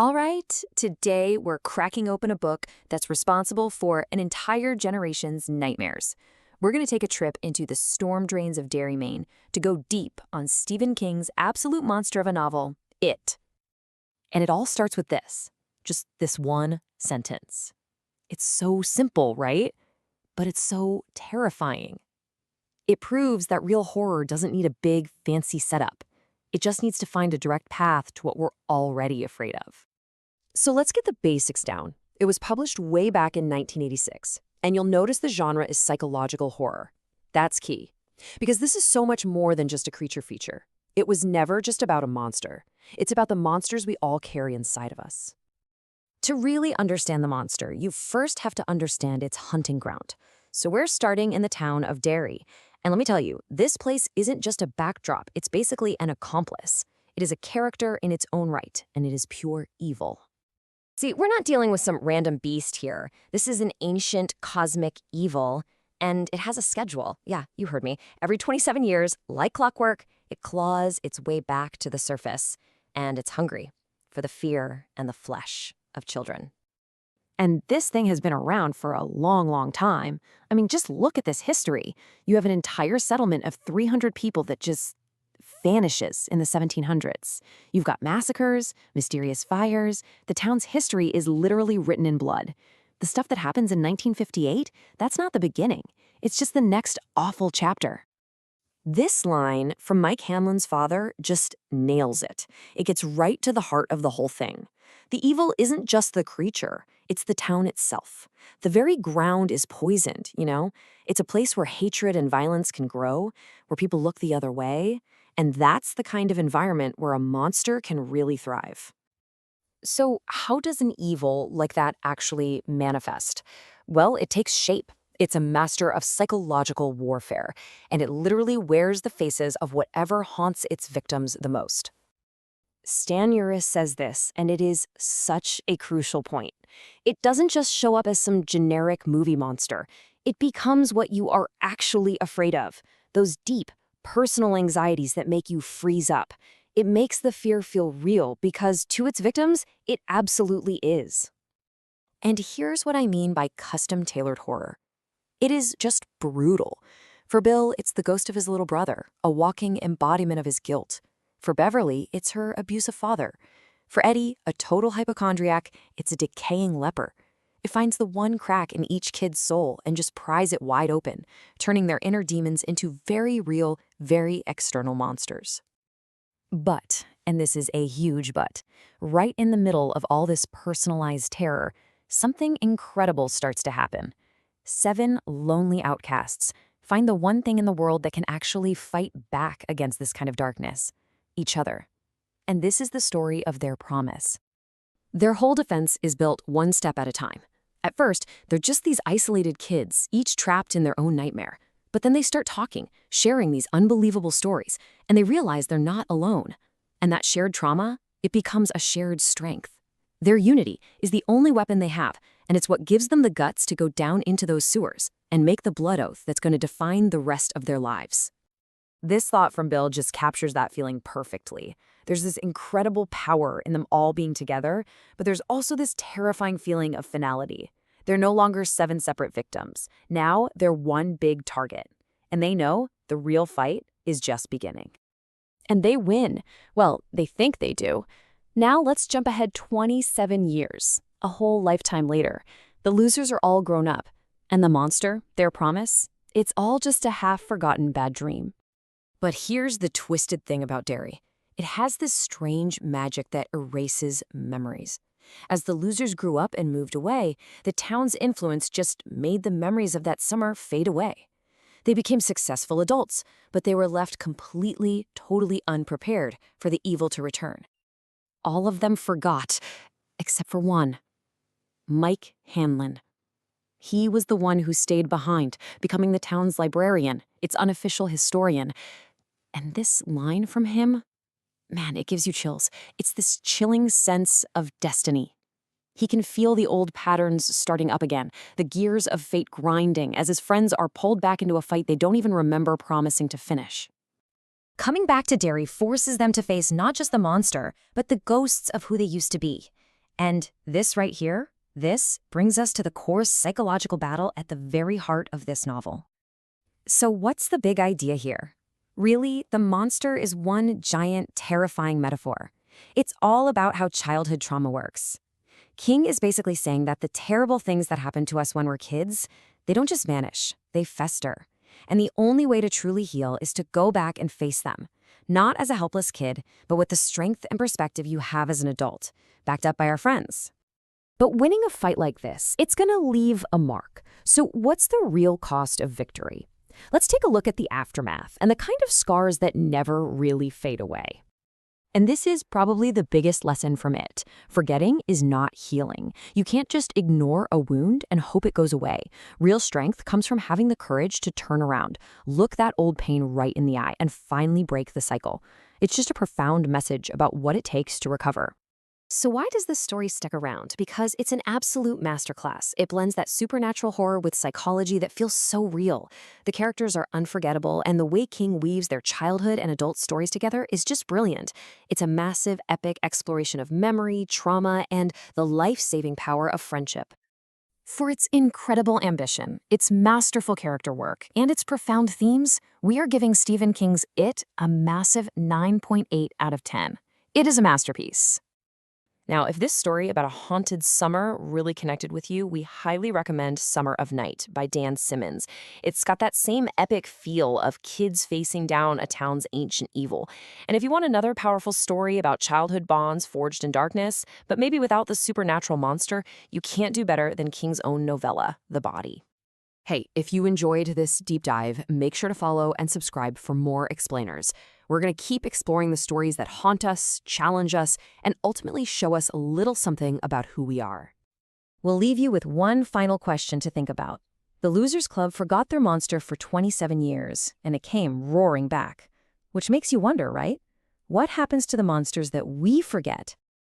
All right, today we're cracking open a book that's responsible for an entire generation's nightmares. We're going to take a trip into the storm drains of Derry, Maine, to go deep on Stephen King's absolute monster of a novel, It. And it all starts with this, just this one sentence. It's so simple, right? But it's so terrifying. It proves that real horror doesn't need a big, fancy setup. It just needs to find a direct path to what we're already afraid of. So let's get the basics down. It was published way back in 1986, and you'll notice the genre is psychological horror. That's key, because this is so much more than just a creature feature. It was never just about a monster. It's about the monsters we all carry inside of us. To really understand the monster, you first have to understand its hunting ground. So we're starting in the town of Derry. And let me tell you, this place isn't just a backdrop, it's basically an accomplice. It is a character in its own right, and it is pure evil. See, we're not dealing with some random beast here. This is an ancient cosmic evil, and it has a schedule. Yeah, you heard me. Every 27 years, like clockwork, it claws its way back to the surface, and it's hungry for the fear and the flesh of children. And this thing has been around for a long, long time. I mean, just look at this history. You have an entire settlement of 300 people that just vanishes in the 1700s. You've got massacres, mysterious fires. The town's history is literally written in blood. The stuff that happens in 1958, that's not the beginning. It's just the next awful chapter. This line from Mike Hanlon's father just nails it. It gets right to the heart of the whole thing. The evil isn't just the creature, it's the town itself. The very ground is poisoned, you know? It's a place where hatred and violence can grow, where people look the other way, and that's the kind of environment where a monster can really thrive. So how does an evil like that actually manifest? Well, it takes shape. It's a master of psychological warfare, and it literally wears the faces of whatever haunts its victims the most. Stan Uris says this, and it is such a crucial point. It doesn't just show up as some generic movie monster. It becomes what you are actually afraid of, those deep, personal anxieties that make you freeze up. It makes the fear feel real because, to its victims, it absolutely is. And here's what I mean by custom-tailored horror. It is just brutal. For Bill, it's the ghost of his little brother, a walking embodiment of his guilt. For Beverly, it's her abusive father. For Eddie, a total hypochondriac, it's a decaying leper. It finds the one crack in each kid's soul and just pries it wide open, turning their inner demons into very real, very external monsters. But, and this is a huge but, right in the middle of all this personalized terror, something incredible starts to happen. 7 lonely outcasts find the one thing in the world that can actually fight back against this kind of darkness: each other. And this is the story of their promise. Their whole defense is built one step at a time. At first, they're just these isolated kids, each trapped in their own nightmare. But then they start talking, sharing these unbelievable stories, and they realize they're not alone. And that shared trauma, it becomes a shared strength. Their unity is the only weapon they have, and it's what gives them the guts to go down into those sewers and make the blood oath that's going to define the rest of their lives. This thought from Bill just captures that feeling perfectly. There's this incredible power in them all being together, but there's also this terrifying feeling of finality. They're no longer 7 separate victims. Now they're one big target. And they know the real fight is just beginning. And they win. Well, they think they do. Now let's jump ahead 27 years, a whole lifetime later. The losers are all grown up. And the monster, their promise, it's all just a half-forgotten bad dream. But here's the twisted thing about Derry. It has this strange magic that erases memories. As the losers grew up and moved away, the town's influence just made the memories of that summer fade away. They became successful adults, but they were left completely, totally unprepared for the evil to return. All of them forgot, except for one: Mike Hanlon. He was the one who stayed behind, becoming the town's librarian, its unofficial historian. And this line from him, man, it gives you chills. It's this chilling sense of destiny. He can feel the old patterns starting up again, the gears of fate grinding as his friends are pulled back into a fight they don't even remember promising to finish. Coming back to Derry forces them to face not just the monster, but the ghosts of who they used to be. And this right here, this brings us to the core psychological battle at the very heart of this novel. So what's the big idea here? Really, the monster is one giant, terrifying metaphor. It's all about how childhood trauma works. King is basically saying that the terrible things that happen to us when we're kids, they don't just vanish, they fester. And the only way to truly heal is to go back and face them. Not as a helpless kid, but with the strength and perspective you have as an adult, backed up by our friends. But winning a fight like this, it's gonna leave a mark. So what's the real cost of victory? Let's take a look at the aftermath and the kind of scars that never really fade away. And this is probably the biggest lesson from it. Forgetting is not healing. You can't just ignore a wound and hope it goes away. Real strength comes from having the courage to turn around, look that old pain right in the eye, and finally break the cycle. It's just a profound message about what it takes to recover. So why does this story stick around? Because it's an absolute masterclass. It blends that supernatural horror with psychology that feels so real. The characters are unforgettable, and the way King weaves their childhood and adult stories together is just brilliant. It's a massive, epic exploration of memory, trauma, and the life-saving power of friendship. For its incredible ambition, its masterful character work, and its profound themes, we are giving Stephen King's It a massive 9.8 out of 10. It is a masterpiece. Now, if this story about a haunted summer really connected with you, we highly recommend Summer of Night by Dan Simmons. It's got that same epic feel of kids facing down a town's ancient evil. And if you want another powerful story about childhood bonds forged in darkness, but maybe without the supernatural monster, you can't do better than King's own novella, The Body. Hey, if you enjoyed this deep dive, make sure to follow and subscribe for more explainers. We're going to keep exploring the stories that haunt us, challenge us, and ultimately show us a little something about who we are. We'll leave you with one final question to think about. The Losers Club forgot their monster for 27 years, and it came roaring back. Which makes you wonder, right? What happens to the monsters that we forget